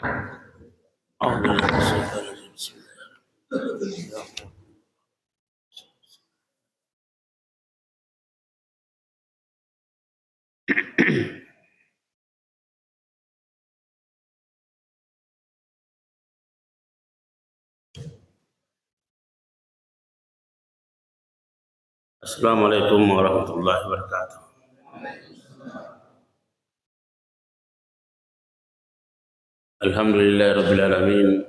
أعوذ بالله من الشيطان الرجيم بسم الله. Assalamualaikum warahmatullahi wabarakatuh. Alhamdulillahirabbil alamin.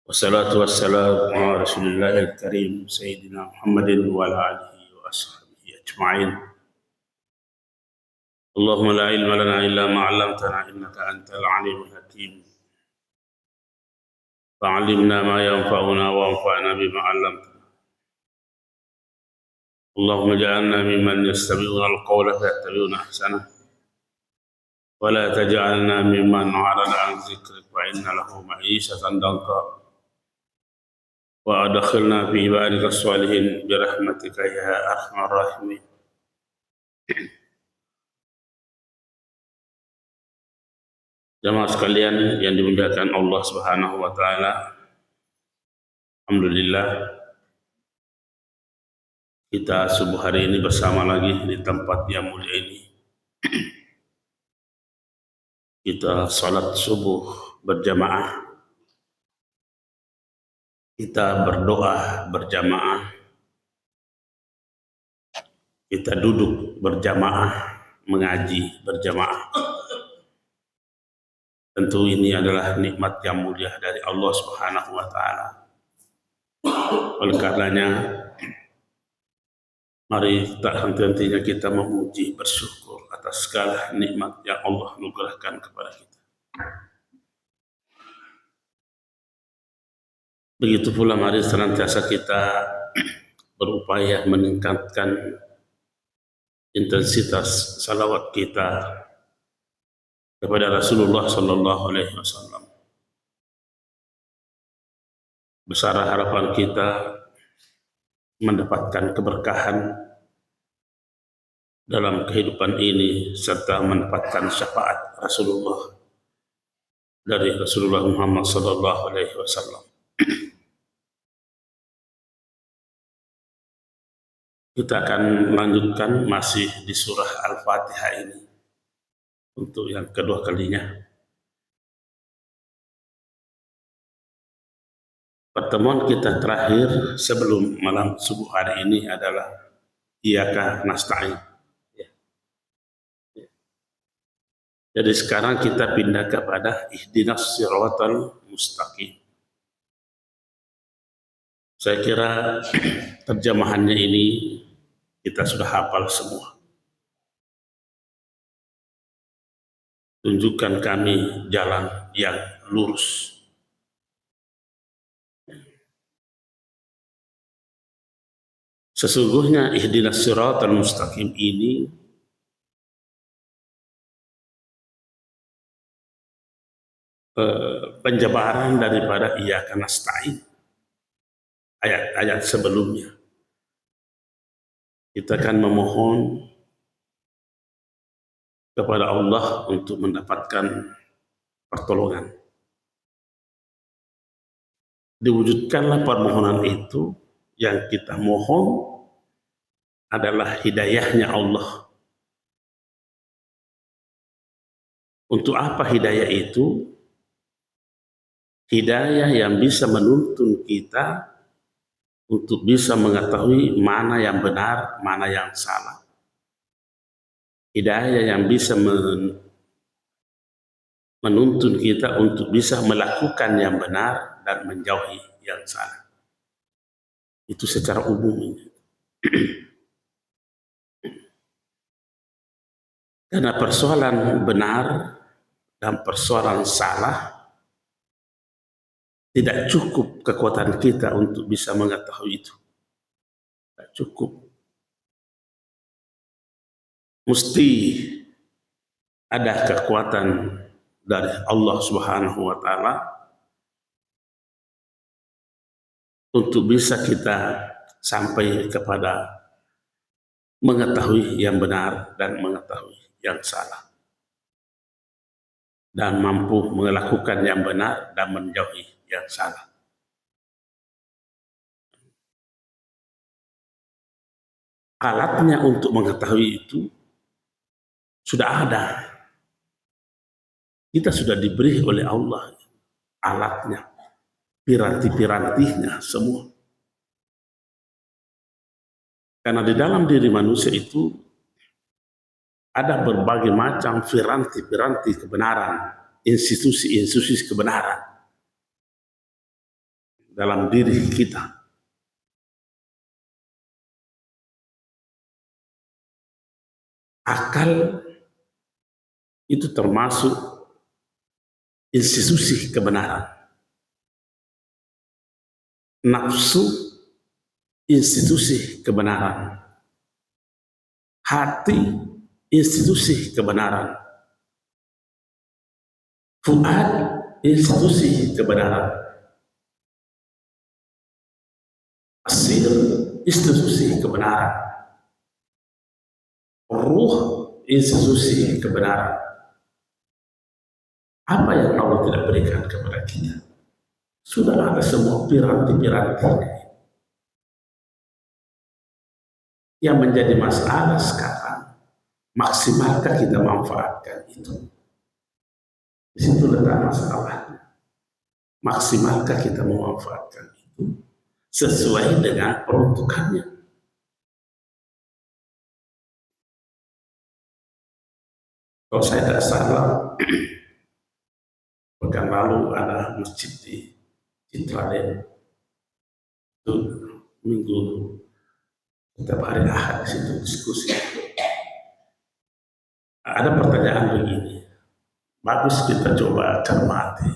Wassalatu wassalamu ala Rasulillahil karim Sayyidina Muhammadin wa ala alihi wa ashabihi ajma'in. Allahumma la ilma lana illa ma 'allamtana innaka antal alimul hakim. Fa'allimna ma yanfa'una wa anfa'na bima 'allamtana. Allahumma ja'alna mimman yastabi'una al-qawla fayattabi'una ahsanah. Wa la taj'alna mimman 'arada 'an dzikrik wa inna lahu ma'ishatan danka. Wa adkhilna fi ibadikas shalihin bi rahmatika ya arhamar rahimin. Jamaah sekalian yang dimuliakan Allah Subhanahu wa taala. Alhamdulillah kita subuh hari ini bersama lagi di tempat yang mulia ini. Kita salat subuh berjamaah. Kita berdoa berjamaah. Kita duduk berjamaah, mengaji berjamaah. Tentu ini adalah nikmat yang mulia dari Allah Subhanahu wa taala. Oleh karenanya mari tak henti-hentinya kita memuji, bersyukur atas segala nikmat yang Allah anugerahkan kepada kita. Begitu pula mari senantiasa kita berupaya meningkatkan intensitas salawat kita kepada Rasulullah sallallahu alaihi wasallam. Besar harapan kita mendapatkan keberkahan dalam kehidupan ini serta mendapatkan syafaat Rasulullah dari Rasulullah Muhammad sallallahu alaihi wasallam. Kita akan melanjutkan masih di surah Al-Fatihah ini untuk yang kedua kalinya. Pertemuan kita terakhir sebelum malam subuh hari ini adalah Iyyaka nasta'in. Jadi sekarang kita pindah kepada ihdinas siratal mustaqim. Saya kira terjemahannya ini kita sudah hafal semua. Tunjukkan kami jalan yang lurus. Sesungguhnya ihdinas siratal mustaqim ini penjabaran daripada Iyyaka nasta'in. Ayat-ayat sebelumnya. Kita akan memohon kepada Allah untuk mendapatkan pertolongan. Diwujudkanlah permohonan itu, yang kita mohon adalah hidayahnya Allah. Untuk apa hidayah itu? Hidayah yang bisa menuntun kita untuk bisa mengetahui mana yang benar, mana yang salah. Hidayah yang bisa menuntun kita untuk bisa melakukan yang benar dan menjauhi yang salah. Itu secara umum. Karena persoalan benar dan persoalan salah tidak cukup kekuatan kita untuk bisa mengetahui itu. Tidak cukup. Mesti ada kekuatan dari Allah Subhanahu wa taala untuk bisa kita sampai kepada mengetahui yang benar dan mengetahui yang salah. dan mampu melakukan yang benar dan menjauhi yang salah. Alatnya untuk mengetahui itu sudah ada. Kita sudah diberi oleh Allah alatnya, piranti-pirantinya semua. Karena di dalam diri manusia itu ada berbagai macam piranti-piranti kebenaran, institusi-institusi kebenaran dalam diri kita. Akal itu termasuk institusi kebenaran. Nafsu, institusi kebenaran. Hati, institusi kebenaran. Fuad, institusi kebenaran. Asir, institusi kebenaran. Ruh, institusi kebenaran. Apa yang Allah tidak berikan kepada kita? Sudah ada semua piranti-pirantinya. Yang menjadi masalah sekarang, maksimalkah kita manfaatkan itu? Di situ letak masalahnya. Maksimalkah kita memanfaatkan itu sesuai dengan peruntukannya? Kalau saya tidak salah, pekan lalu ada masjid di Citraden, itu minggu setiap hari Ahad di situ diskusi. Ada pertanyaan begini, bagus kita coba cermati.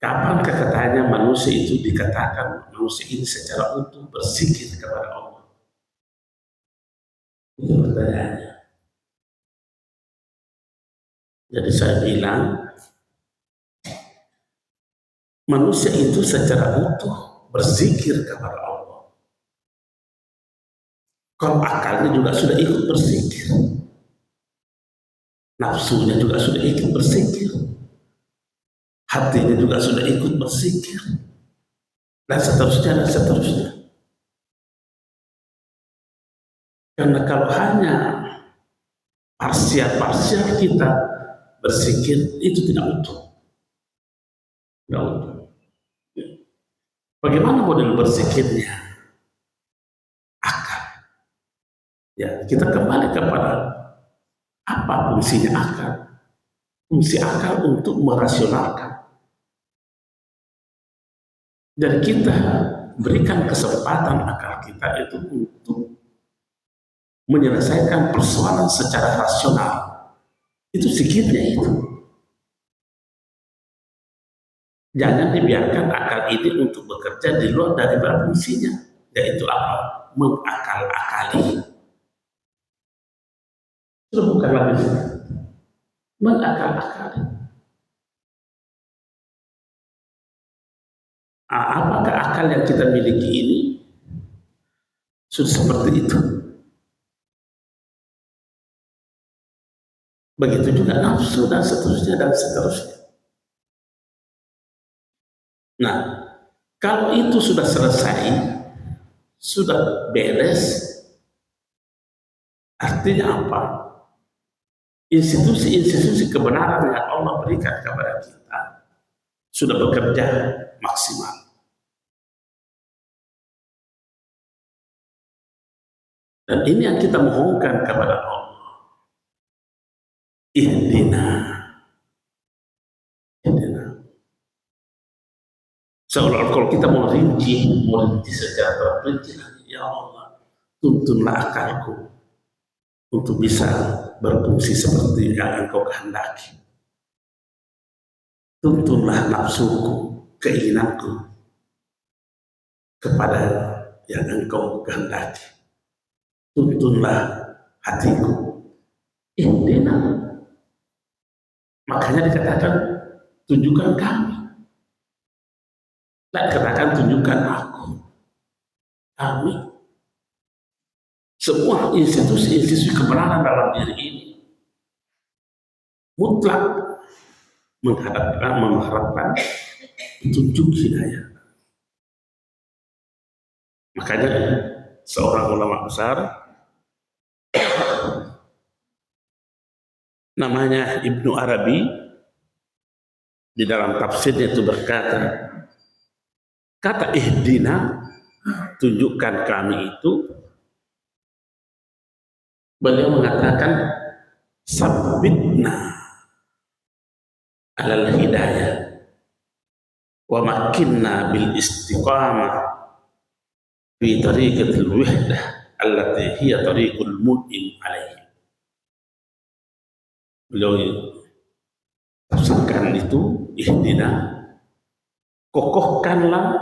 Kapankah katanya manusia itu dikatakan manusia ini secara utuh berzikir kepada Allah? Itu pertanyaannya. Jadi saya bilang, manusia itu secara utuh berzikir kepada Allah. Kalau akalnya juga sudah ikut berzikir, nafsunya juga sudah ikut berzikir, hatinya juga sudah ikut berzikir, dan seterusnya dan seterusnya. Karena kalau hanya parsial-parsial kita berzikir, itu tidak utuh. Tidak utuh. Bagaimana model berzikirnya? Akal. Ya, kita kembali kepada apa fungsinya akal? Fungsi akal untuk merasionalkan. Jadi kita berikan kesempatan akal kita itu untuk menyelesaikan persoalan secara rasional. Itu zikirnya itu. Jangan dibiarkan akal ini untuk bekerja di luar dari fungsinya, yaitu apa? Mengakal-akali. Itu bukan lagi mengakal-akali. Apakah akal yang kita miliki ini sudah seperti itu? Begitu juga nafsu dan seterusnya dan seterusnya. Nah, kalau itu sudah selesai, sudah beres, artinya apa? Institusi-institusi kebenaran yang Allah berikan kepada kita sudah bekerja maksimal. Dan ini yang kita mohonkan kepada Allah. Ihdina. Seolah-olah kalau kita mau rinci secara terperinci, ya Allah, tuntunlah akalku untuk bisa berfungsi seperti yang Engkau kehendaki. Tuntunlah nafsuku, keinginanku kepada yang Engkau kehendaki. Tuntunlah hatiku. Ihdina. Makanya dikatakan tunjukkan kami. Dan katakan tunjukkan aku. Kami. Semua institusi-institusi kebenaran dalam diri ini mutlak mengharapkan petunjuk hidayah. Makanya seorang ulama besar namanya Ibnu Arabi di dalam tafsirnya itu berkata, kata ihdina, tunjukkan kami itu, beliau mengatakan sabbitna alal hidayah wa makinna bil istiqamah fi tariqatil wahdah allati hiya tariqul mun'im alaihi. Beliau tafsirkan itu ihdina, kokohkanlah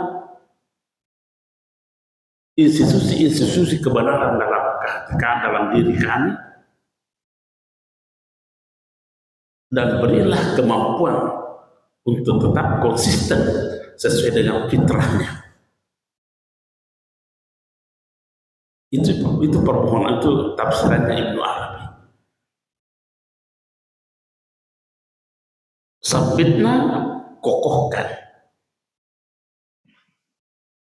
institusi-institusi kebenaran dalam diri kami, dan berilah kemampuan untuk tetap konsisten sesuai dengan fitrahnya. Itu permohonan, itu tafsirannya Ibnu Arabi. Sabbitna, kokohkan.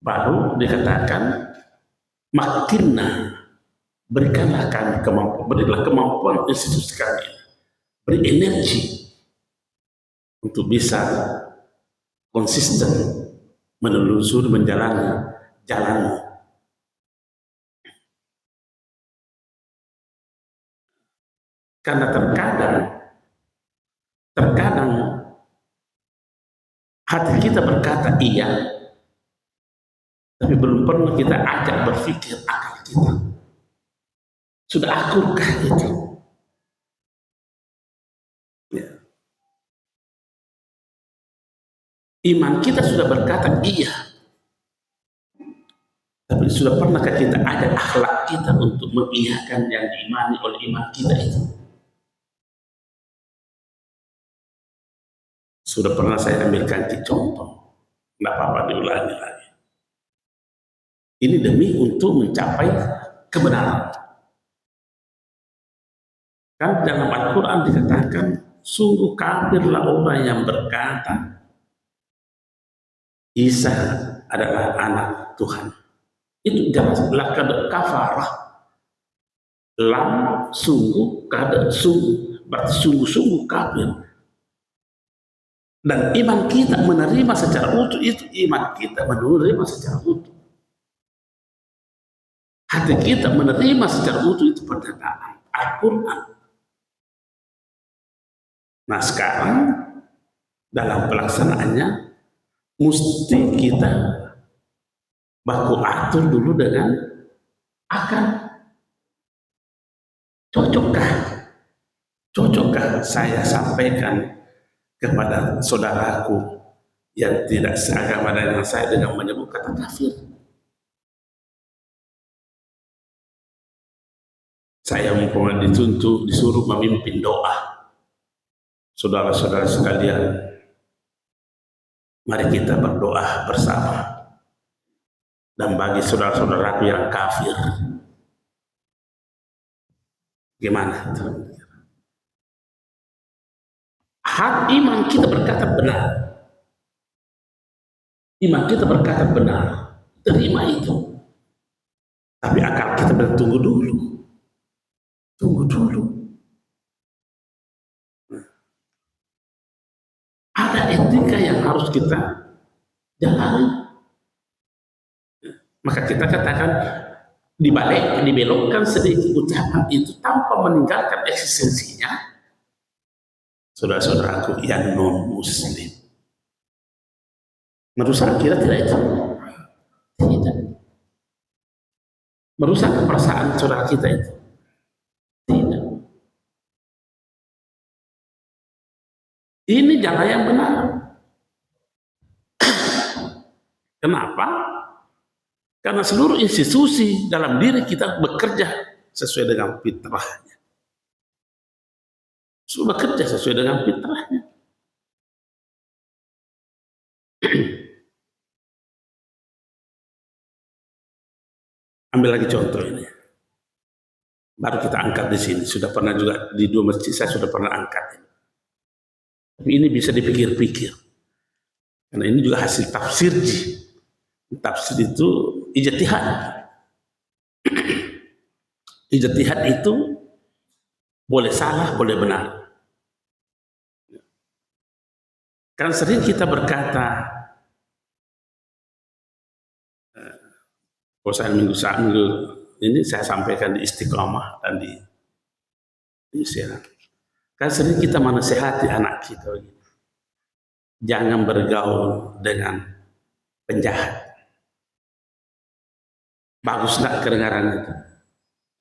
Baru dikatakan makinna, berikanlah kami kemampuan, berilah kemampuan institusi kami, beri energi untuk bisa konsisten menelusuri menjalani jalanmu. Karena terkadang hati kita berkata iya, tapi belum pernah kita ajak berpikir akal kita. Sudah akurkah itu? Ya. Iman kita sudah berkata iya, tapi sudah pernahkah kita ajak akhlak kita untuk mengiyakan yang diimani oleh iman kita itu? Sudah pernah saya ambilkan contoh, tidak apa-apa diulangi lagi. Ini demi untuk mencapai kebenaran. Kan dalam Al-Quran dikatakan, sungguh kafirlah orang yang berkata Isa adalah anak Tuhan. Itu jelas, laqad kafarah. Lam, sungguh, kada, sungguh, berarti sungguh-sungguh kafir. Dan iman kita menerima secara utuh, itu iman kita menerima secara utuh. Hati kita menerima secara utuh itu pernyataan Al-Quran. Nah sekarang dalam pelaksanaannya mesti kita baku atur dulu dengan akan cocokkah saya sampaikan kepada saudaraku yang tidak seagama dengan saya dengan menyebut kata kafir. Saya umpamanya disuruh memimpin doa. Saudara-saudara sekalian, mari kita berdoa bersama. Dan bagi saudara-saudaraku yang kafir, gimana itu? Hak iman kita berkata benar. Iman kita berkata benar. Terima itu. Tapi akal kita bertunggu dulu. Tunggu dulu. Ada etika yang harus kita jalani. Maka kita katakan dibelokkan sedikit ucapan itu tanpa meninggalkan eksistensinya. Saudara-saudaraku yang non-muslim, merusak kira tidak itu? Tidak. Merusak perasaan saudara kita itu? Tidak. Ini jalan yang benar. Kenapa? Karena seluruh institusi dalam diri kita bekerja sesuai dengan fitrahnya. Sudah bekerja sesuai dengan fitrahnya. Ambil lagi contoh ini. Baru kita angkat di sini. Sudah pernah juga di 2 masjid saya sudah pernah angkat ini. Tapi ini bisa dipikir-pikir. Karena ini juga hasil tafsir. Tafsir itu ijtihad. Ijtihad itu boleh salah, boleh benar. Kan sering kita berkata, bosan minggu ini saya sampaikan di Istiqomah dan di Siaran. Kan sering kita menasihati anak kita, jangan bergaul dengan penjahat. Bagus nggak kedengaran itu?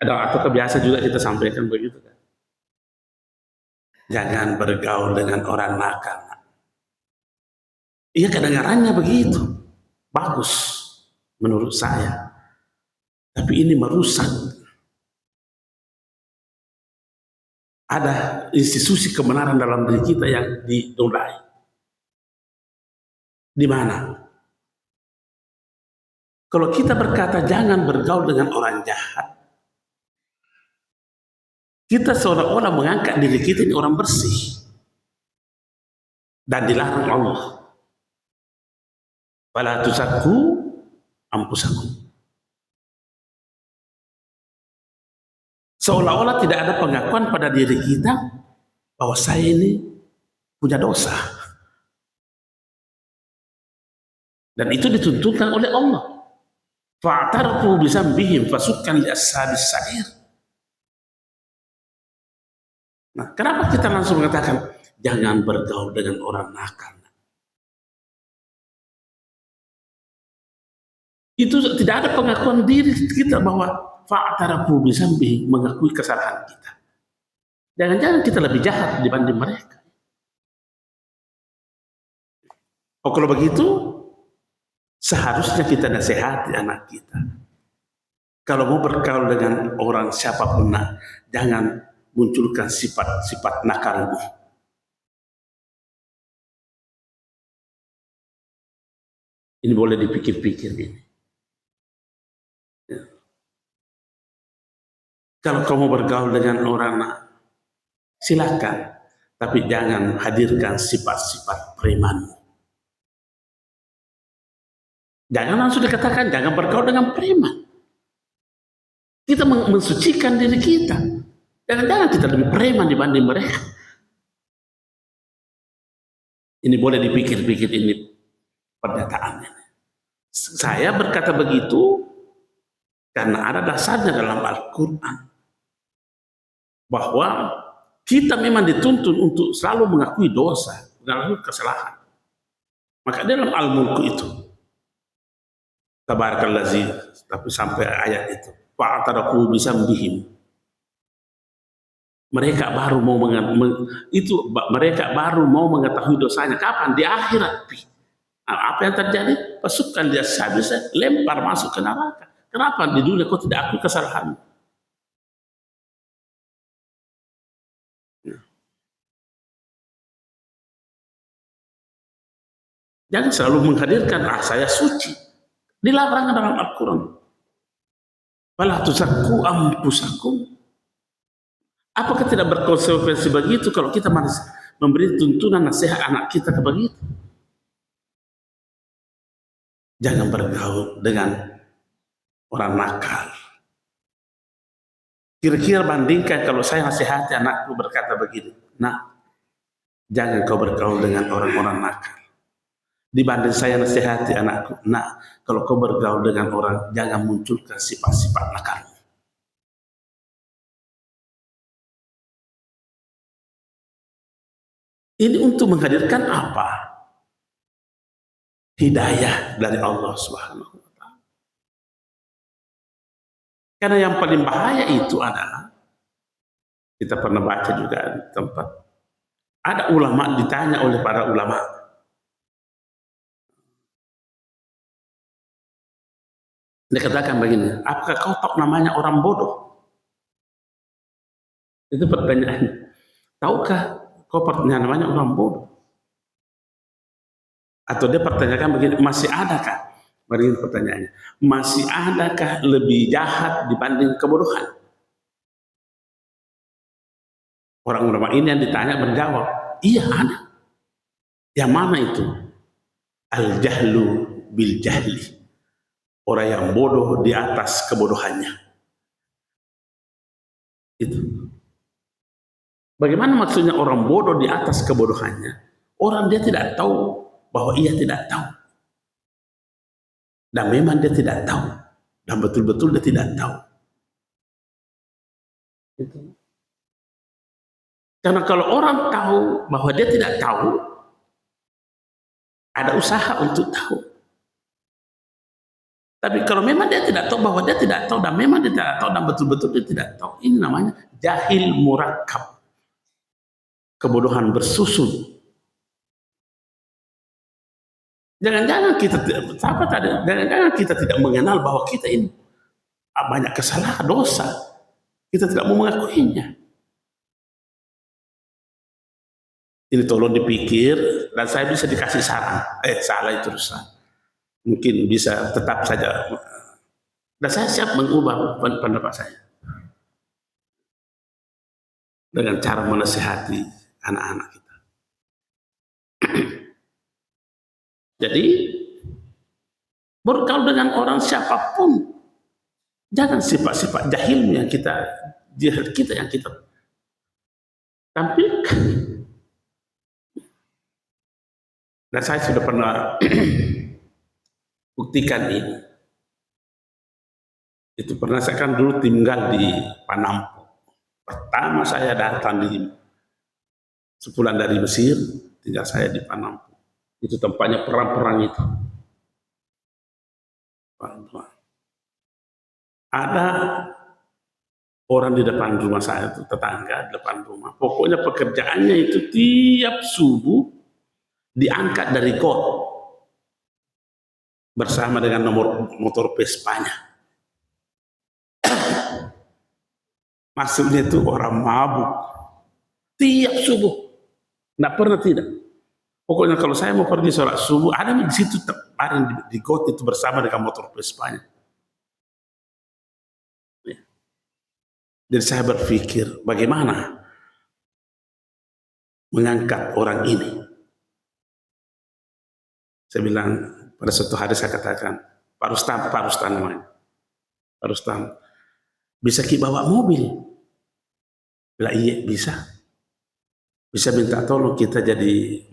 Atau kebiasa juga kita sampaikan begitu kan? Jangan bergaul dengan orang nakal. Iya, kedengarannya begitu, bagus menurut saya. Tapi ini merusak. Ada institusi kebenaran dalam diri kita yang dinodai. Di mana? Kalau kita berkata jangan bergaul dengan orang jahat, kita seolah-olah mengangkat diri kita ini orang bersih. Dan dilarang Allah. Fala tuzakku anfusakum. Seolah-olah tidak ada pengakuan pada diri kita bahwa saya ini punya dosa. Dan itu ditentukan oleh Allah. Fa'tarfu bizambihim fasukkan li ashabis sa'ir. Nah, kenapa kita langsung mengatakan jangan bergaul dengan orang nakal? Itu tidak ada pengakuan diri kita bahwa fa'tarafu bizambihim, mengakui kesalahan kita. Jangan-jangan kita lebih jahat dibanding mereka. Oh, kalau begitu seharusnya kita nasihati anak kita. Kalau mau bergaul dengan orang siapapun, jangan munculkan sifat-sifat nakalmu. Ini boleh dipikir-pikir ini. Ya. Kalau kamu bergaul dengan orang, silakan, tapi jangan hadirkan sifat-sifat premanmu. Jangan langsung dikatakan jangan bergaul dengan preman. Kita mensucikan diri kita. Jangan-jangan kita lebih preman dibanding mereka. Ini boleh dipikir-pikir ini pernyataannya. Saya berkata begitu karena ada dasarnya dalam Al-Quran bahwa kita memang dituntun untuk selalu mengakui dosa, mengakui kesalahan. Maka dalam Al-Mulk itu, Tabarakalladzi, tapi sampai ayat itu, fa'tarafu bizambihim. Mereka baru mau mengetahui dosanya kapan? Di akhirat. Nah, apa yang terjadi? Pasukan dia bisa lempar masuk ke neraka. Kenapa di dunia kau tidak akui kesalahan? Jangan selalu menghadirkan saya suci. Dilarang dalam Al-Quran. Fala tuzakku anfusakum. Apakah tidak berkonsekuensi begitu kalau kita memberi tuntunan nasihat anak kita ke begitu? Jangan bergaul dengan orang nakal. Kira-kira bandingkan kalau saya nasihati anakku berkata begini, jangan kau bergaul dengan orang-orang nakal. Dibanding saya nasihati anakku, kalau kau bergaul dengan orang, jangan munculkan sifat-sifat nakal. Ini untuk menghadirkan apa? Hidayah dari Allah Subhanahu wa Ta'ala. Karena yang paling bahaya itu adalah, kita pernah baca juga di tempat, ada ulama ditanya oleh para ulama, dia katakan begini, apakah kau tahu namanya orang bodoh? Itu pertanyaan. Tahukah kau namanya orang bodoh? Atau dia pertanyakan begini, masih adakah? Begini pertanyaannya, masih adakah lebih jahat dibanding kebodohan? Orang ulama ini yang ditanya menjawab, iya ada. Yang mana itu? Al-jahlu bil jahli. Orang yang bodoh di atas kebodohannya. Itu. Bagaimana maksudnya orang bodoh di atas kebodohannya? Orang dia tidak tahu bahwa ia tidak tahu. Dan memang dia tidak tahu. Dan betul-betul dia tidak tahu. Itu. Karena kalau orang tahu bahwa dia tidak tahu, ada usaha untuk tahu. Tapi kalau memang dia tidak tahu bahwa dia tidak tahu, dan memang dia tidak tahu, dan betul-betul dia tidak tahu, ini namanya jahil murakkab. Kebodohan bersusun. Jangan-jangan kita tidak mengenal bahwa kita ini banyak kesalahan, dosa. Kita tidak mau mengakuinya. Ini tolong dipikir, dan saya bisa dikasih saran. Salah itu rusak. Mungkin bisa tetap saja. Dan saya siap mengubah pendapat saya. Dengan cara menasihati anak-anak kita. Jadi, bergaul dengan orang siapapun, jangan sifat-sifat jahilnya jahil kita yang kita tampilkan. Dan saya sudah pernah buktikan ini. Itu pernah saya kan dulu tinggal di Panampu. Pertama saya datang sepulang dari Mesir, tinggal saya di Panampu. Itu tempatnya perang-perang itu. Ada orang di depan rumah saya itu, tetangga di depan rumah. Pokoknya pekerjaannya itu tiap subuh diangkat dari got bersama dengan nomor motor Vespanya. Maksudnya itu orang mabuk. Tiap subuh. Nggak pernah tidak. Pokoknya kalau saya mau pergi sholat subuh, ada di situ bareng di got itu bersama dengan motor Vespanya. Ya. Jadi saya berpikir bagaimana mengangkat orang ini. Saya bilang pada suatu hari saya katakan, Pak Rustam namanya. Pak Rustam, bisa kita bawa mobil? Bilang iya bisa. Bisa minta tolong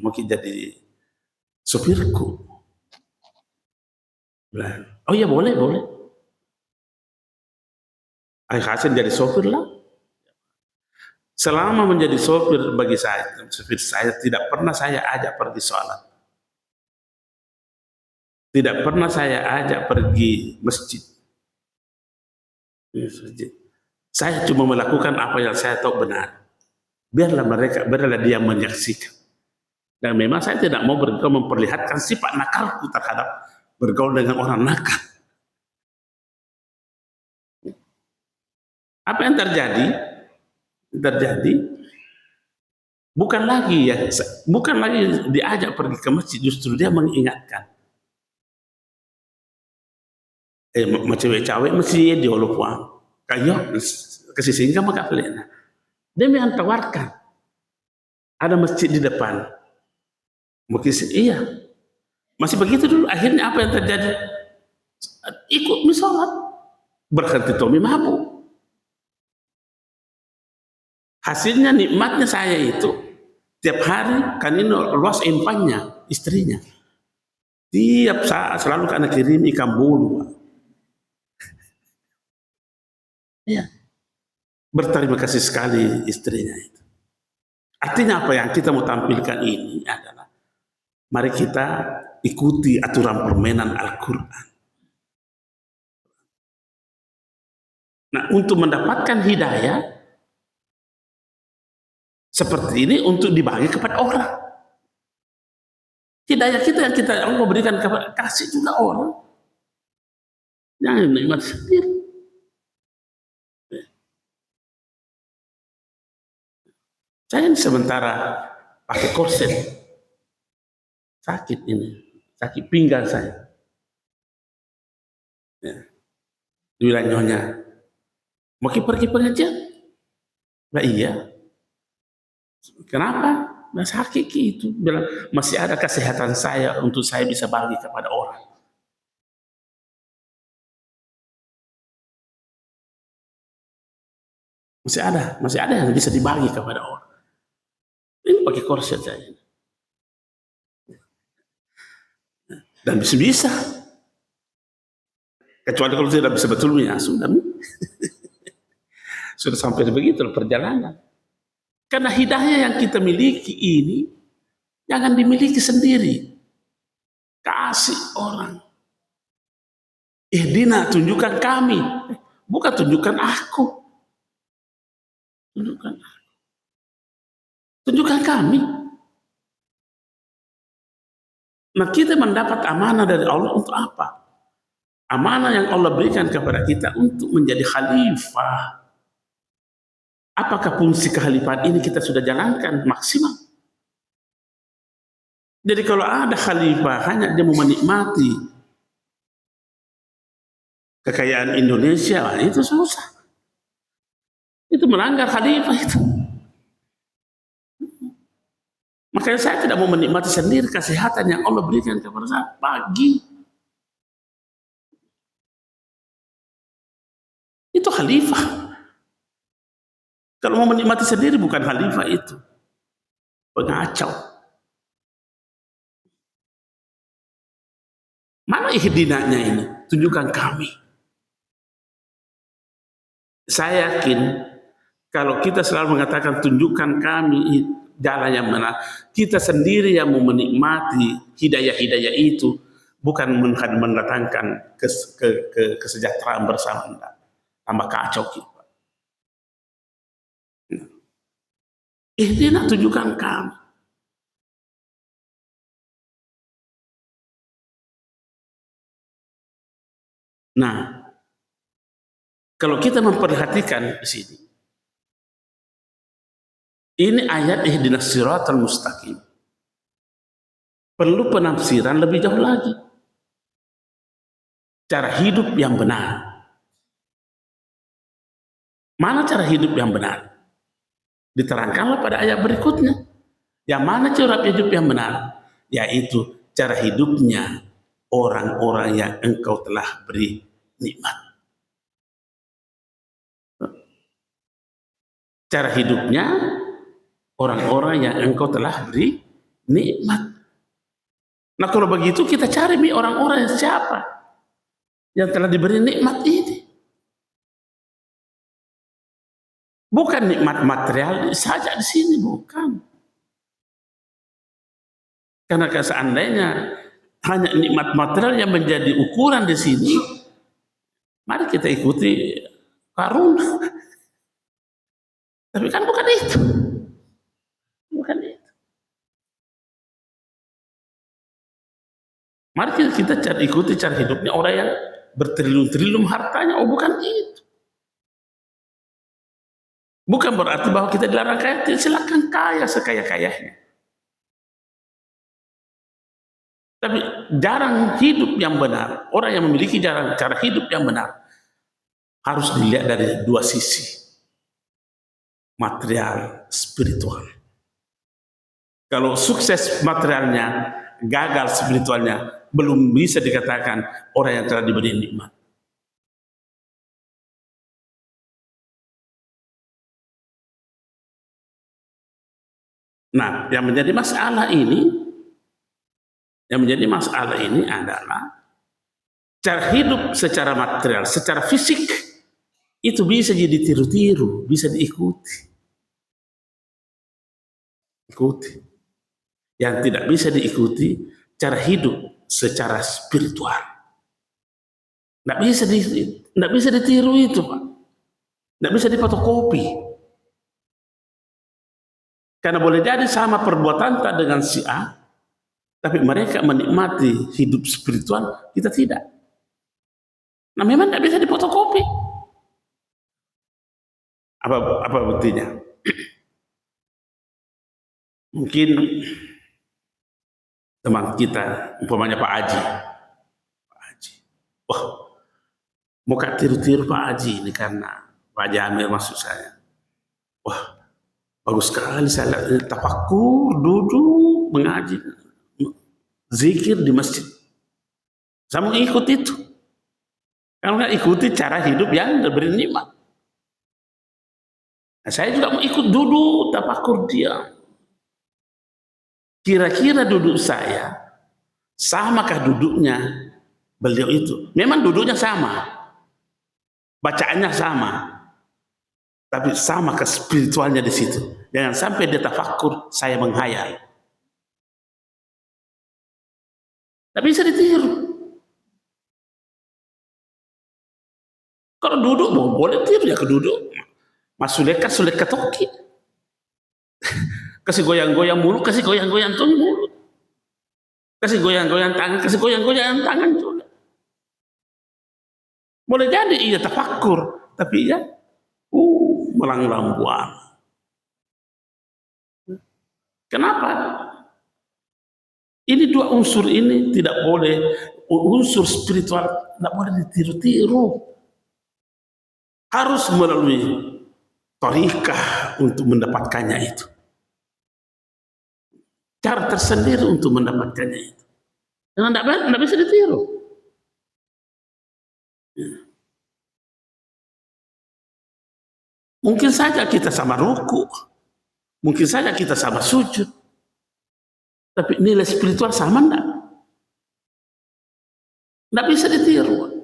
mungkin jadi supirku. Bilang, oh iya boleh. Ayah Hasan jadi sopir lah. Selama menjadi sopir bagi saya, tidak pernah saya ajak pergi sholat. Tidak pernah saya ajak pergi masjid. Saya cuma melakukan apa yang saya tahu benar. Biarlah dia menyaksikan. Dan memang saya tidak mau memperlihatkan sifat nakalku terhadap bergaul dengan orang nakal. Apa yang terjadi? Bukan lagi diajak pergi ke masjid, justru dia mengingatkan. Cewek-cewek mesti dia lupa. Kayo kasih sehingga maka pelena. Dia tawarkan. Ada masjid di depan. Mungkin iya. Masih begitu dulu. Akhirnya apa yang terjadi? Ikut sholat. Berhenti Tommy mabuk. Hasilnya nikmatnya saya itu tiap hari kan ini luas empannya istrinya. Tiap saat selalu karena kirim ikan bulu. Ya. Berterima kasih sekali istrinya itu. Artinya apa yang kita mau tampilkan ini adalah mari kita ikuti aturan permainan Al-Quran. Nah, untuk mendapatkan hidayah seperti ini untuk dibagi kepada orang. Hidayah kita yang kita Allah berikan kepada kasih juga orang. Jangan nikmat sendiri. Saya ini sementara pakai korset. Sakit ini. Sakit pinggang saya. Ya. Dibilang nyonya, mau pergi pengajian? Nah iya. Kenapa? Nah, hakiki itu bilang masih ada kesehatan saya untuk saya bisa bagi kepada orang. Masih ada yang bisa dibagi kepada orang. Ini pakai korset saya. Dan bisa. Kecuali kalau tidak bisa betul, ya sudah. Sudah sampai begitu perjalanan. Karena hidayah yang kita miliki ini jangan dimiliki sendiri. Kasih orang. Ihdina, tunjukkan kami. Bukan tunjukkan aku. Tunjukkan kami. Nah, kita mendapat amanah dari Allah untuk apa? Amanah yang Allah berikan kepada kita untuk menjadi khalifah. Apakah fungsi kekhalifahan ini kita sudah jalankan maksimal? Jadi kalau ada khalifah hanya dia mau menikmati kekayaan Indonesia, itu susah. Itu melanggar khalifah itu. Makanya saya tidak mau menikmati sendiri kesehatan yang Allah berikan kepada saya pagi. Itu khalifah. Kalau mau menikmati sendiri bukan khalifah itu. Pengacau. Mana ihdinanya ini? Tunjukkan kami. Saya yakin kalau kita selalu mengatakan tunjukkan kami jalan yang benar, kita sendiri yang mau menikmati hidayah-hidayah itu, bukan mendatangkan kesejahteraan bersama. Tambah kacau kita. Ihdina, tunjukkan kami. Nah, kalau kita memperhatikan di sini, ini ayat ihdinas siratal mustaqim. Perlu penafsiran lebih jauh lagi. Cara hidup yang benar. Mana cara hidup yang benar? Diterangkanlah pada ayat berikutnya. Yang mana cara hidup yang benar? Yaitu cara hidupnya orang-orang yang engkau telah beri nikmat. Cara hidupnya orang-orang yang engkau telah beri nikmat. Nah, kalau begitu kita cari orang-orang yang siapa yang telah diberi nikmat ini. Bukan nikmat material saja di sini, bukan. Karena seandainya hanya nikmat material yang menjadi ukuran di sini, mari kita ikuti Qarun. Tapi kan bukan itu. Bukan itu. Mari kita ikuti cara hidupnya orang yang bertriliun-triliun hartanya. Oh, bukan itu. Bukan berarti bahwa kita dilarang kaya. Silakan kaya sekaya-kayanya. Tapi jarang hidup yang benar, orang yang memiliki cara hidup yang benar harus dilihat dari dua sisi, material, spiritual. Kalau sukses materialnya, gagal spiritualnya, belum bisa dikatakan orang yang telah diberi nikmat. Nah, yang menjadi masalah ini adalah cara hidup secara material, secara fisik itu bisa jadi tiru-tiru, bisa diikuti. Yang tidak bisa diikuti cara hidup secara spiritual. Tidak bisa ditiru itu, Pak. Tidak bisa difotokopi. Karena boleh jadi sama perbuatan dengan si A, tapi mereka menikmati hidup spiritual, kita tidak. Nah, memang tidak bisa difotokopi. Apa buktinya? Mungkin teman kita, umpamanya Pak Haji. Wah, muka tiru-tiru Pak Haji ini karena Pak Haji Amir maksud saya. Wah, Bagus sekali saya tafakkur, duduk, mengaji, zikir di masjid. Saya mau ikut itu. Kalau nggak ikuti cara hidup yang beri nikmat. Nah, saya juga mau ikut duduk, tafakkur dia. Kira-kira duduk saya, samakah duduknya beliau itu? Memang duduknya sama, bacaannya sama, tapi sama ke spiritualnya di situ. Jangan sampai dia tafakkur, saya menghayal. Tapi bisa ditiru. Kalau duduk boleh tiru ya ke duduk. Mas Suleka toki. Kasih goyang-goyang mulut, kasih goyang-goyang tuh mulut. Kasih goyang-goyang tangan juga. Boleh jadi iya tafakkur, tapi ya melanglang-buana. Kenapa? Ini dua unsur ini tidak boleh, unsur spiritual tidak boleh ditiru-tiru. Harus melalui thariqah untuk mendapatkannya itu. Cara tersendiri untuk mendapatkannya itu. Karena tidak bisa ditiru. Mungkin saja kita sama ruku, mungkin saja kita sama sujud, tapi nilai spiritual sama enggak? Enggak bisa ditiru.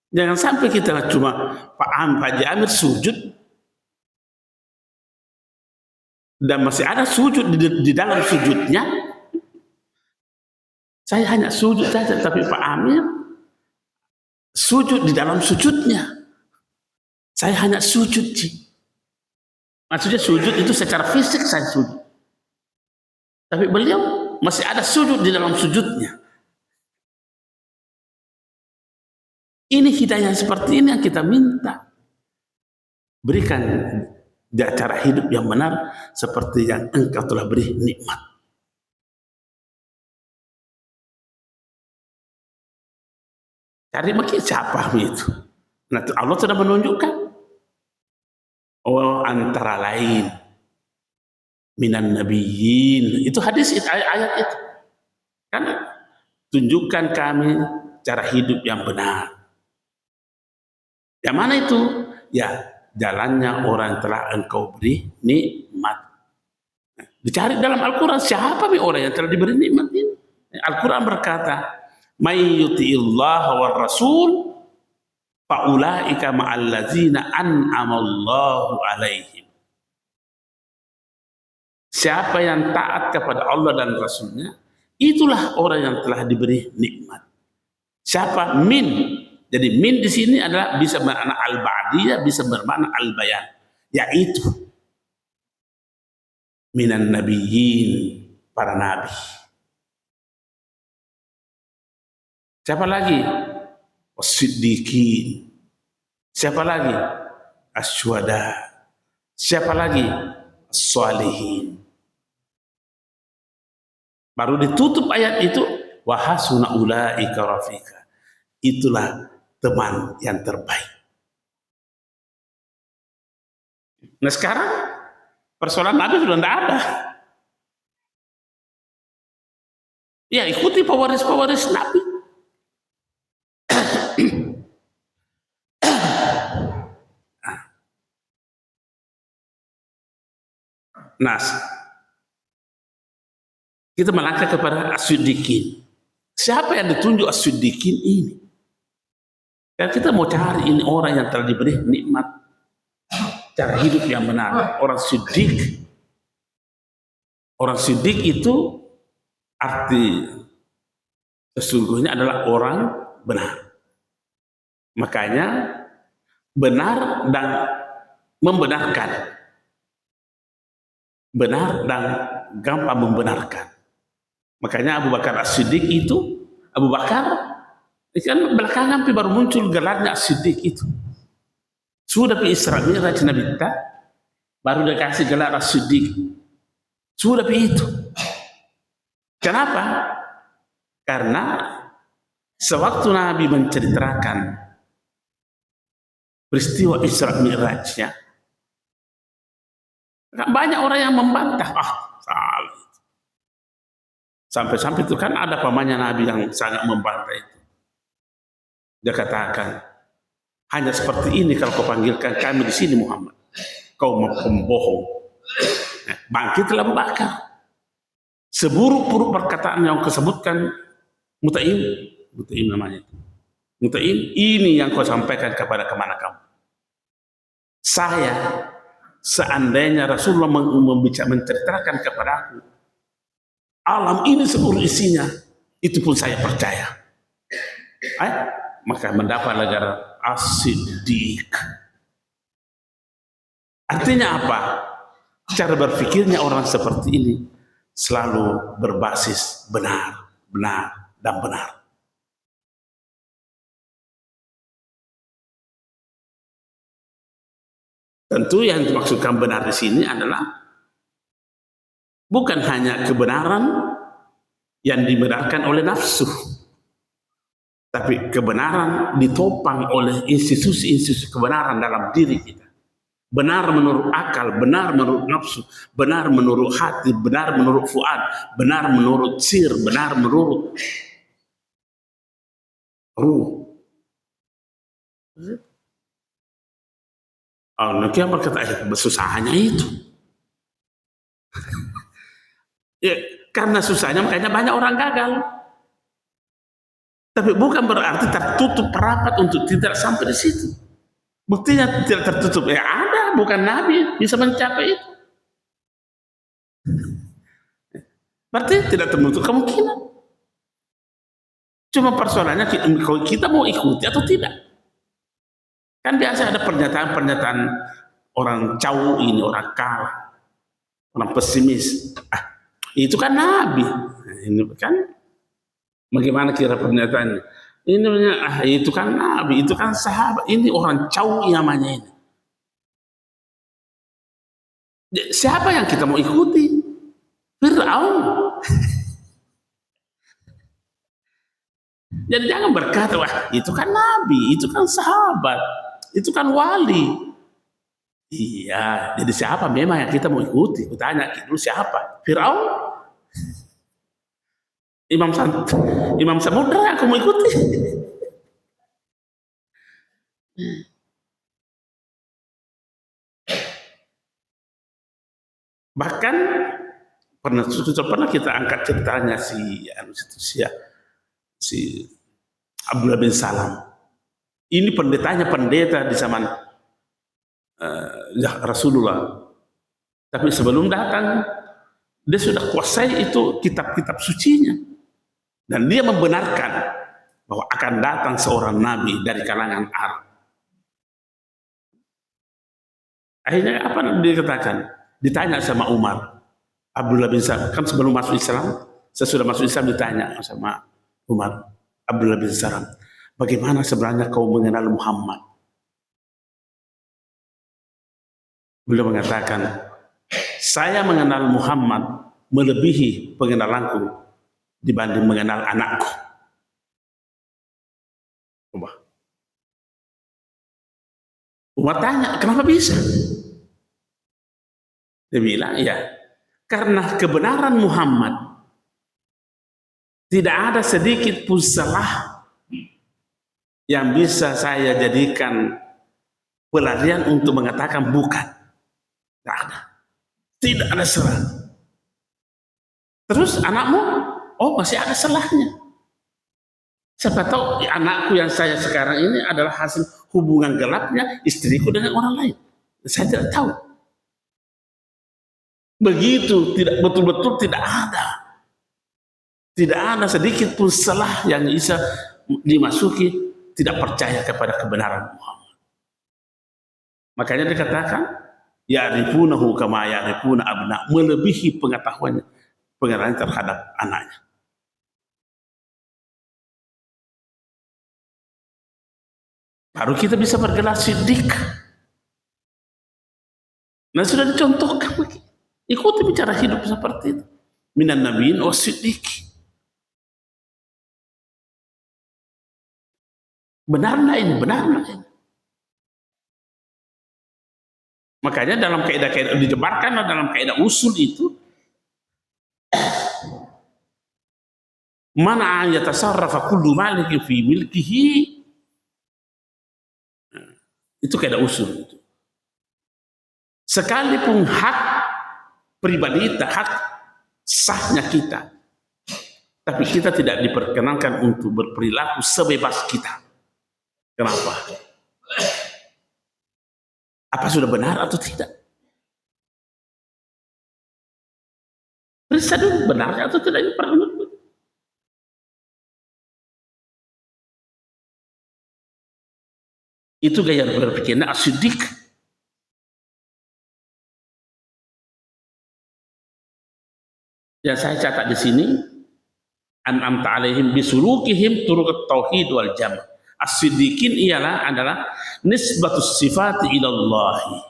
Jangan sampai kita cuma Pak Haji Amir sujud dan masih ada sujud di dalam sujudnya. Saya hanya sujud saja, tapi Pak Amir sujud di dalam sujudnya. Saya hanya sujud, maksudnya sujud itu secara fisik saya sujud. Tapi beliau masih ada sujud di dalam sujudnya. Ini hidayah seperti ini yang kita minta. Berikan cara hidup yang benar seperti yang Engkau telah beri nikmat. Cari makin siapa itu? Nah, Allah sudah menunjukkan. Oh, antara lain minan nabiyyin, itu hadis itu, ayat itu kan, tunjukkan kami cara hidup yang benar. Yang mana itu? Ya, jalannya orang yang telah Engkau beri nikmat. Dicari dalam Al-Quran, siapa nih orang yang telah diberi nikmat ini? Al-Quran berkata, may yuti'illah wa rasul faulaika ma'allazina an'amallahu alaihim. Siapa yang taat kepada Allah dan Rasulnya, itulah orang yang telah diberi nikmat. Siapa? Min. Jadi min di sini adalah bisa bermakna al-ba'diyah, bisa bermakna al-bayan, yaitu minan nabiyyin, para nabi. Siapa lagi? As-siddiqin. Siapa lagi? Asy-syuhada. Siapa lagi? As-shalihin. Baru ditutup ayat itu, wa hasuna ulaika rafiqa. Itulah teman yang terbaik. Nah sekarang persoalan Nabi sudah tidak ada. Ya ikuti pewaris-pewaris Nabi. Nah, kita melangkah kepada as-siddiqin. Siapa yang ditunjuk as-siddiqin ini? Kalau kita mau cari ini orang yang telah diberi nikmat cara hidup yang benar, orang siddiq. Orang siddiq itu arti sesungguhnya adalah orang benar. Makanya benar dan membenarkan. Benar dan gampang membenarkan. Makanya Abu Bakar As-Siddiq itu, Abu Bakar kan belakangan baru muncul gelarnya As-Siddiq itu. Sudah pi Isra Mi'raj Nabi kita baru dikasih gelar As-Siddiq. Sudah pi itu. Kenapa? Karena sewaktu Nabi menceritakan peristiwa Isra Mi'rajnya, Banyak orang yang membantah, salah. Sampai-sampai itu kan ada pamannya Nabi yang sangat membantah itu. Dia katakan, hanya seperti ini kalau kau panggilkan kami di sini Muhammad. Kau pembohong. Bangkitlah Abu Bakar. Seburuk-buruk perkataan yang kau sebutkan, Mutaim namanya. Mutaim, ini yang kau sampaikan kepada kemana kamu. Saya, seandainya Rasulullah menceritakan kepada aku, alam ini seluruh isinya, itu pun saya percaya. Maka mendapat negara As-Siddiq. Artinya apa? Cara berpikirnya orang seperti ini selalu berbasis benar, dan benar. Tentu yang dimaksudkan benar di sini adalah bukan hanya kebenaran yang dibenarkan oleh nafsu, tapi kebenaran ditopang oleh institusi-institusi kebenaran dalam diri kita. Benar menurut akal, benar menurut nafsu, benar menurut hati, benar menurut fuad, benar menurut sir, benar menurut ruh. Nanti yang berkata, susahnya itu. Ya, karena susahnya makanya banyak orang gagal. Tapi bukan berarti tertutup rapat untuk tidak sampai di situ. Buktinya tidak tertutup. Ada, bukan Nabi bisa mencapai itu. Berarti tidak tertutup kemungkinan. Cuma persoalannya kita mau ikuti atau tidak. Kan biasa ada pernyataan-pernyataan orang jauh ini, orang kalah, orang pesimis. Itu kan Nabi. Ini kan bagaimana kira pernyataannya? Ini itu kan Nabi, itu kan sahabat. Ini orang jauh namanya ini. Siapa yang kita mau ikuti? Fir'aun. Jadi jangan berkata, wah itu kan Nabi, itu kan sahabat, itu kan wali. Iya, jadi siapa memang yang kita mau ikuti? Kutanya dulu siapa? Fir'aun? Imam Samudra yang aku mau ikuti? Bahkan pernah kita angkat ceritanya si Abdullah bin Salam. Ini pendeta di zaman Rasulullah. Tapi sebelum datang, dia sudah kuasai itu kitab-kitab sucinya. Dan dia membenarkan bahwa akan datang seorang nabi dari kalangan Arab. Akhirnya apa dia katakan? Ditanya sama Umar, Abdullah bin Salam, kan sebelum masuk Islam, sesudah masuk Islam ditanya sama Umar, Abdullah bin Salam, bagaimana sebenarnya kau mengenal Muhammad? Beliau mengatakan, saya mengenal Muhammad melebihi pengenalanku dibanding mengenal anakku. Umar tanya, kenapa bisa? Dia bilang, ya, karena kebenaran Muhammad tidak ada sedikit pun salah yang bisa saya jadikan pelarian untuk mengatakan bukan. Tidak ada. Tidak ada salah. Terus anakmu, masih ada salahnya. Siapa tahu anakku yang saya sekarang ini adalah hasil hubungan gelapnya istriku dengan orang lain. Saya tidak tahu. Begitu, tidak betul-betul tidak ada. Tidak ada sedikit pun salah yang bisa dimasuki tidak percaya kepada kebenaran Muhammad. Makanya dikatakan, ya'rifunahu kama ya'rifuna abna, melebihi pengetahuan terhadap anaknya. Baru kita bisa bergelar siddiq. Nah sudah dicontohkan begini. Ikuti bicara hidup seperti itu. Minan nabiin wa siddiq. Benarlah ini, benarlah ini. Makanya dalam kaidah-kaidah dijebarkan dalam kaidah usul itu mana yatasarrafa kullu malikin fi milkihi, itu kaidah usul itu. Sekalipun hak pribadi kita, hak sahnya kita, tapi kita tidak diperkenankan untuk berperilaku sebebas kita. Kenapa? Apa sudah benar atau tidak? Periksa dulu benarnya atau tidak. Itu gaya berpikirnya As-Siddiq. Yang saya catat di sini, an'amta alaihim bisulukihim turuq tauhid wal jam'. As-Siddiqin adalah nisbatus sifati ilallahi,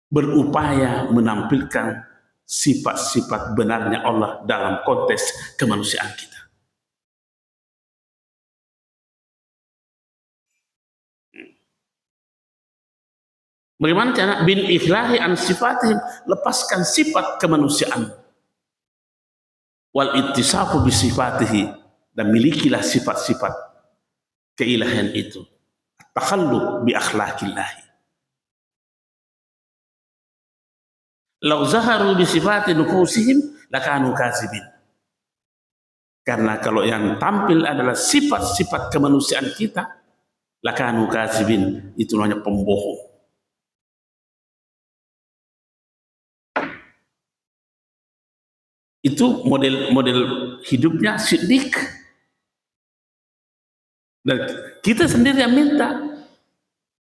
berupaya menampilkan sifat-sifat benarnya Allah dalam konteks kemanusiaan kita. Bagaimana cara? Bin ikhlahi an sifatihim, lepaskan sifat kemanusiaan. Wal ittisafu bi sifatihi, dan milikilah sifat-sifat keilahian itu. Takhalluq bi akhlaqillahi. Lau zaharu bi sifati nufusihim lakanu kazibin. Karena kalau yang tampil adalah sifat-sifat kemanusiaan kita, lakanu kazibin, itu namanya pembohong. Itu model hidupnya Siddiq. Dan kita sendiri yang minta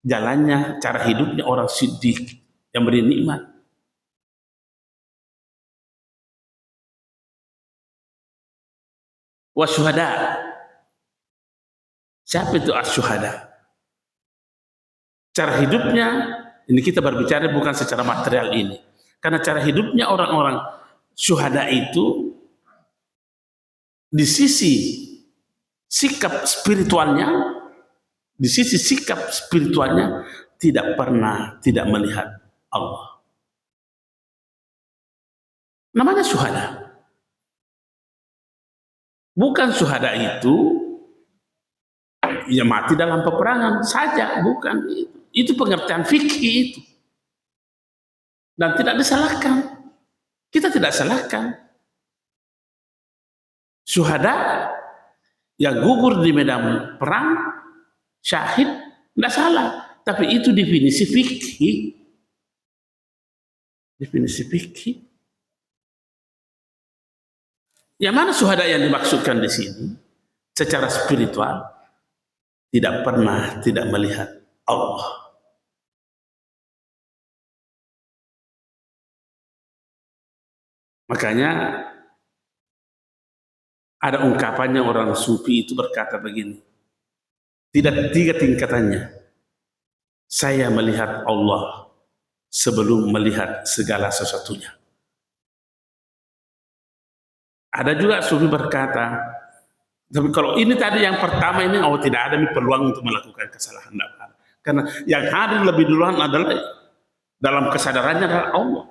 jalannya, cara hidupnya orang Siddiq yang beri nikmat. Wasyuhada. Siapa itu asyuhada? Cara hidupnya, ini kita berbicara bukan secara material ini. Karena cara hidupnya orang-orang syuhada itu di sisi sikap spiritualnya, tidak pernah tidak melihat Allah. Namanya syuhada. Bukan syuhada itu ya mati dalam peperangan saja, bukan itu. Itu pengertian fikih itu. Dan tidak disalahkan. Kita tidak salahkan. Syuhada yang gugur di medan perang, syahid, tidak salah. Tapi itu definisi fikih. Definisi fikih. Yang mana syuhada yang dimaksudkan di sini? Secara spiritual, tidak pernah tidak melihat Allah. Makanya ada ungkapannya orang sufi itu berkata begini, tidak 3 tingkatannya. Saya melihat Allah sebelum melihat segala sesuatunya. Ada juga sufi berkata, tapi kalau ini tadi yang pertama ini, tidak ada peluang untuk melakukan kesalahan. Karena yang hadir lebih duluan adalah dalam kesadarannya adalah Allah.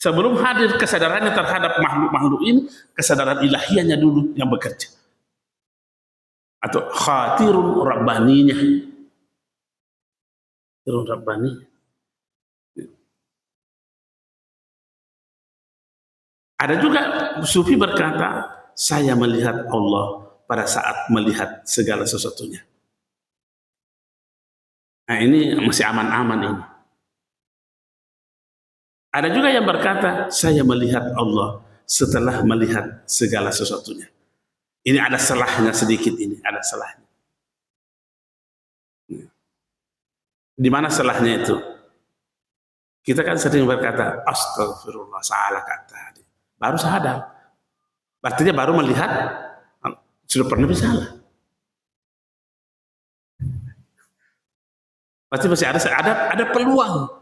Sebelum hadir kesadarannya terhadap makhluk-makhluk ini, kesadaran ilahiyahnya dulu yang bekerja. Atau khatirun rabbaninya. Khatirun rabbani. Ada juga sufi berkata, saya melihat Allah pada saat melihat segala sesuatunya. Nah ini masih aman-aman ini. Ada juga yang berkata, saya melihat Allah setelah melihat segala sesuatunya. Ini ada salahnya sedikit ini, ada salahnya. Di mana salahnya itu? Kita kan sering berkata, astagfirullah, salah kata. Baru sadar. Artinya baru melihat, sudah pernah salah. Pasti masih ada peluang.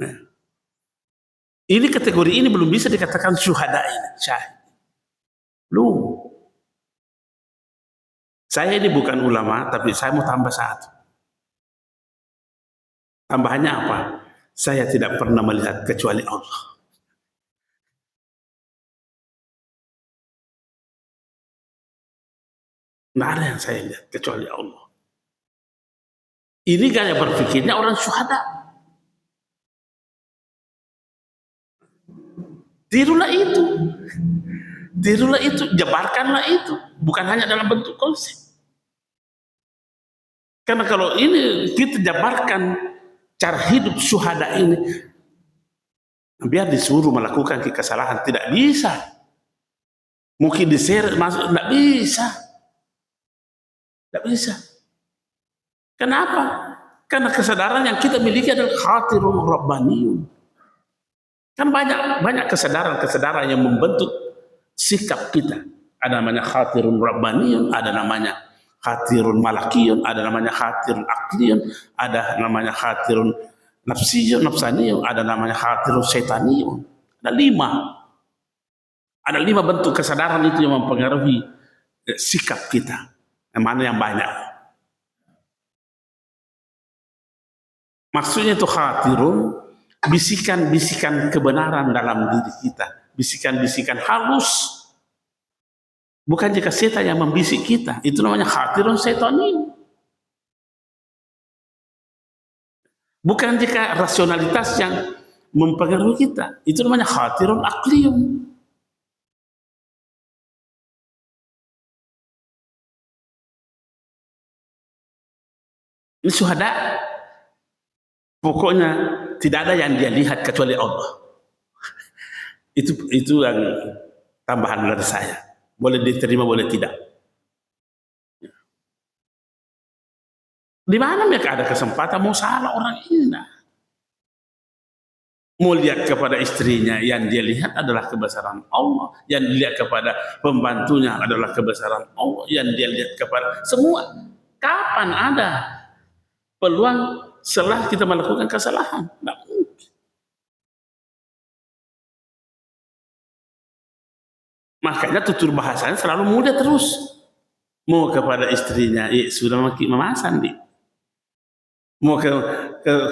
Nah, ini kategori ini belum bisa dikatakan syuhada ini, syahid. Belum. Saya ini bukan ulama, tapi saya mau tambah satu. Tambahannya apa? Saya tidak pernah melihat kecuali Allah. Nggak ada yang saya lihat kecuali Allah. Ini gaya berpikirnya orang syuhada. Tirulah itu. Tirulah itu, jabarkanlah itu. Bukan hanya dalam bentuk konsep. Karena kalau ini kita jabarkan cara hidup syuhada ini, biar disuruh melakukan kesalahan, tidak bisa. Mungkin diseret masuk, tidak bisa. Tidak bisa. Kenapa? Karena kesadaran yang kita miliki adalah khatirun rabbaniyun. Kan banyak kesadaran yang membentuk sikap kita. Ada namanya khatirun rabbaniyun, ada namanya khatirun malakiyun, ada namanya khatirun akliyun, ada namanya khatirun nafsaniyun, ada namanya khatirun syaitaniyun. Ada 5. Ada 5 bentuk kesadaran itu yang mempengaruhi sikap kita. Yang mana yang banyak? Maksudnya itu khatirun, bisikan-bisikan kebenaran dalam diri kita, bisikan-bisikan halus. Bukan jika setan yang membisik kita, itu namanya khatirun syaitaniyun. Bukan jika rasionalitas yang mempengaruhi kita, itu namanya khatirun akliyun. Ini syuhada, pokoknya tidak ada yang dia lihat kecuali Allah. Itu yang tambahan dari saya. Boleh diterima, boleh tidak. Di mana mereka ada kesempatan mau salah orang ini? Nah. Mau lihat kepada istrinya, yang dia lihat adalah kebesaran Allah. Yang dilihat kepada pembantunya adalah kebesaran Allah. Yang dia lihat kepada semua. Kapan ada peluang setelah kita melakukan kesalahan? Tidak mungkin. Makanya tutur bahasanya selalu mudah terus. Mau kepada istrinya, sudah memasan, di. Mau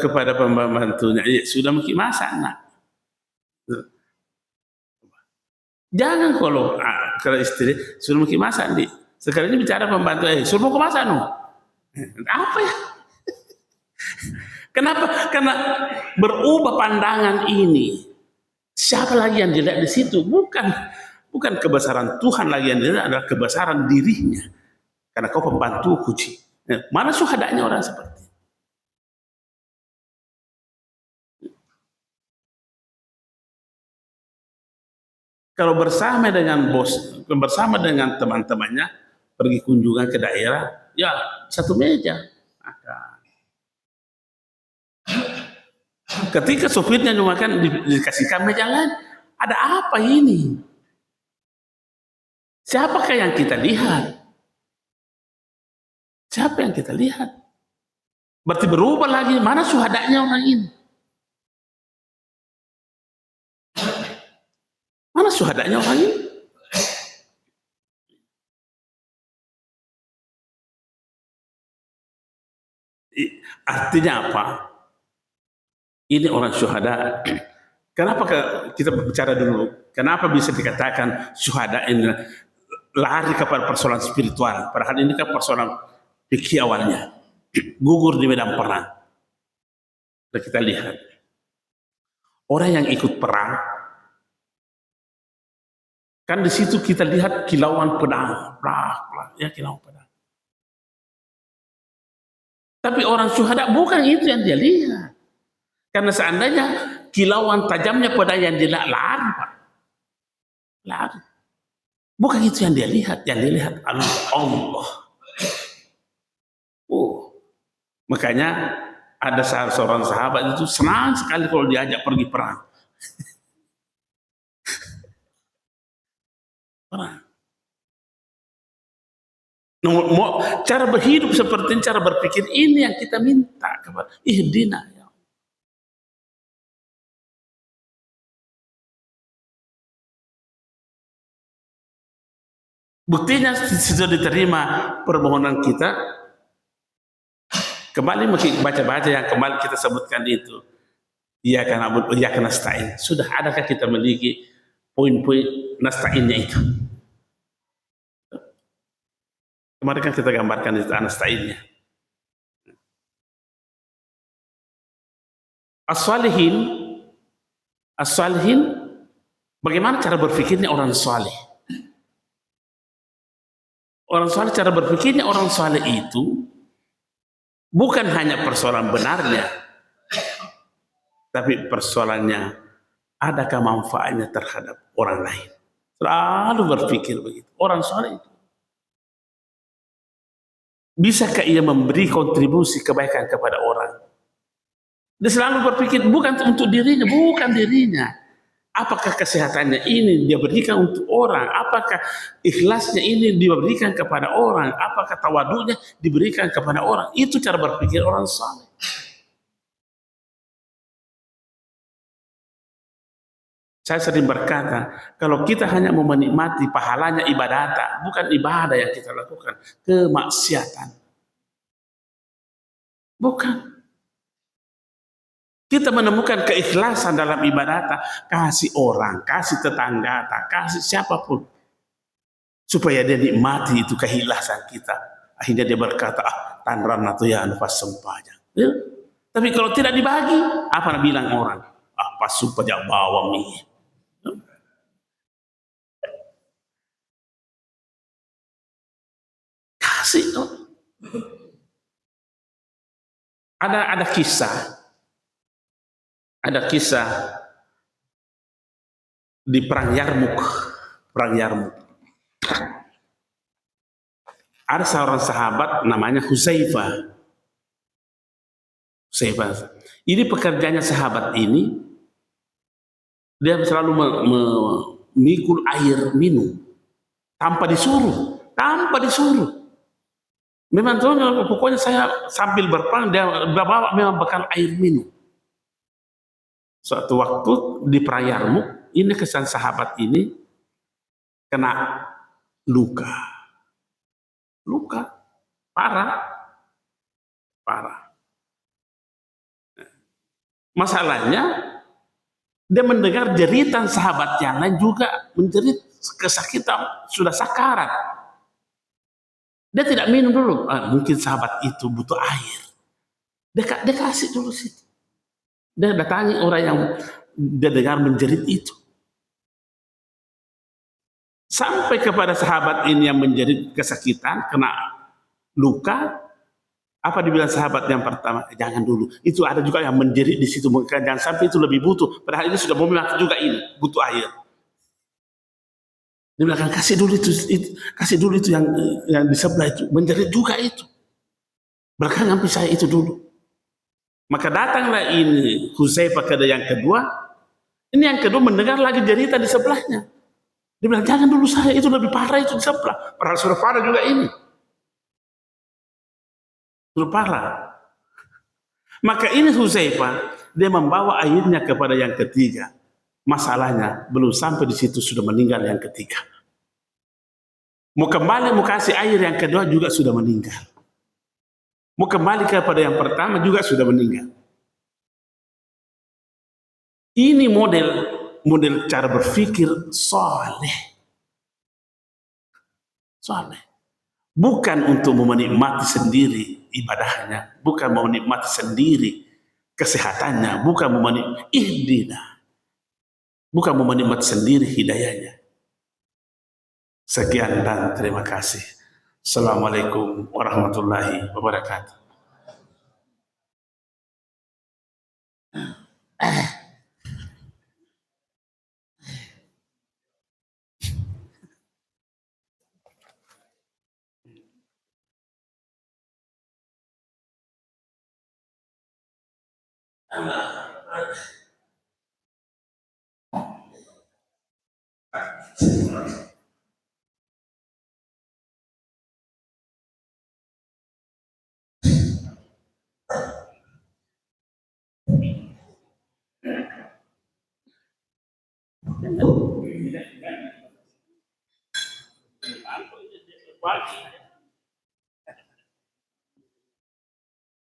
kepada pembantunya, sudah masak. Nah. Jangan kalau istri sudah masak, di. Sekarang ini bicara pembantu, suruh mau masak, no. Apa ya? Kenapa? Karena berubah pandangan ini. Siapa lagi yang dilihat di situ? Bukan kebesaran Tuhan lagi yang dilihat, adalah kebesaran dirinya. Karena kau pembantu kuci. Mana syuhadanya orang seperti itu? Kalau bersama dengan bos, bersama dengan teman-temannya pergi kunjungan ke daerah, ya satu meja. Ketika sopirnya cuma kan dikasihkan meja lain, ada apa ini? Siapakah yang kita lihat? Siapa yang kita lihat? Berarti berubah lagi, mana syuhadanya orang ini? Mana syuhadanya orang ini? Artinya apa? Ini orang syuhada. Kenapa kita bicara dulu? Kenapa bisa dikatakan syuhada ini lari kepada persoalan spiritual? Padahal ini kan persoalan fikih awalnya. Gugur di medan perang. Dan kita lihat. Orang yang ikut perang, kan di situ kita lihat kilauan pedang. Ya, kilauan pedang. Tapi orang syuhada bukan itu yang dia lihat. Karena seandainya kilauan tajamnya pedang yang dia lari, Pak. Lari. Bukan itu yang dia lihat. Yang dia lihat adalah Allah. Makanya ada seorang sahabat itu senang sekali kalau diajak pergi perang. Cara berhidup seperti ini, cara berpikir ini yang kita minta kepada ihdina, ya. Buktinya sudah diterima permohonan kita Kembali baca-baca yang kembali kita sebutkan itu. Iyyaka na'budu wa iyyaka nasta'in. Sudah adakah kita memiliki poin-poin nasta'innya itu? Kemarin kan kita gambarkan itu nasta'innya. As-salihin, as-salihin, bagaimana cara berpikirnya orang saleh? Orang saleh, cara berpikirnya orang saleh itu bukan hanya persoalan benarnya, tapi persoalannya adakah manfaatnya terhadap orang lain. Selalu berpikir begitu. Orang saleh itu, bisakah ia memberi kontribusi kebaikan kepada orang? Dia selalu berpikir bukan untuk dirinya, bukan dirinya. Apakah kesehatannya ini dia berikan untuk orang? Apakah ikhlasnya ini diberikan kepada orang? Apakah tawadunya diberikan kepada orang? Itu cara berpikir orang saleh. Saya sering berkata, kalau kita hanya mau menikmati pahalanya ibadah, bukan ibadah yang kita lakukan, kemaksiatan. Bukan. Kita menemukan keikhlasan dalam ibadah, kasih orang, kasih tetangga, kasih siapapun, supaya dia nikmati itu keikhlasan kita. Akhirnya dia berkata, tanran atau ya pas sumpahnya. Ya? Tapi kalau tidak dibagi, apa nak bilang orang? Pas sumpah jak bawa mie. Kasih. Ada kisah. Ada kisah di perang Yarmuk. Perang Yarmuk. Ada seorang sahabat namanya Hudzaifah. Ini pekerjaannya sahabat ini, dia selalu memikul air minum tanpa disuruh, Memang pokoknya saya sambil berperang dia bawa memang bekal air minum. Suatu waktu di perang Yarmuk, ini kesan sahabat ini kena luka parah. Masalahnya dia mendengar jeritan sahabat yang lain juga menjerit kesakitan, sudah sakarat. Dia tidak minum dulu, mungkin sahabat itu butuh air. Dia kasih dulu situ. Dia datangi orang yang dia dengar menjerit itu. Sampai kepada sahabat ini yang menjerit kesakitan, kena luka. Apa dibilang sahabat yang pertama? Jangan dulu. Itu ada juga yang menjerit di situ. Jangan sampai itu lebih butuh. Padahal ini sudah mau mati juga ini, butuh air. Dia bilang kasih dulu itu yang di sebelah itu, menjerit juga itu. Belakang sampai saya itu dulu. Maka datanglah ini Hudzaifah pada yang kedua. Ini yang kedua mendengar lagi jeritan di sebelahnya. Dia bilang jangan dulu saya, itu lebih parah itu di sebelah. Padahal sudah parah juga ini. Sudah parah. Maka ini Hudzaifah, dia membawa airnya kepada yang ketiga. Masalahnya belum sampai di situ sudah meninggal yang ketiga. Mau kembali mau kasih air yang kedua juga sudah meninggal. Mau kembali kepada yang pertama juga sudah meninggal. Ini model cara berpikir saleh. Bukan untuk menikmati sendiri ibadahnya, bukan menikmati sendiri kesehatannya, bukan menikmati sendiri hidayahnya. Sekian dan terima kasih. Assalamualaikum warahmatullahi wabarakatuh. Pagi.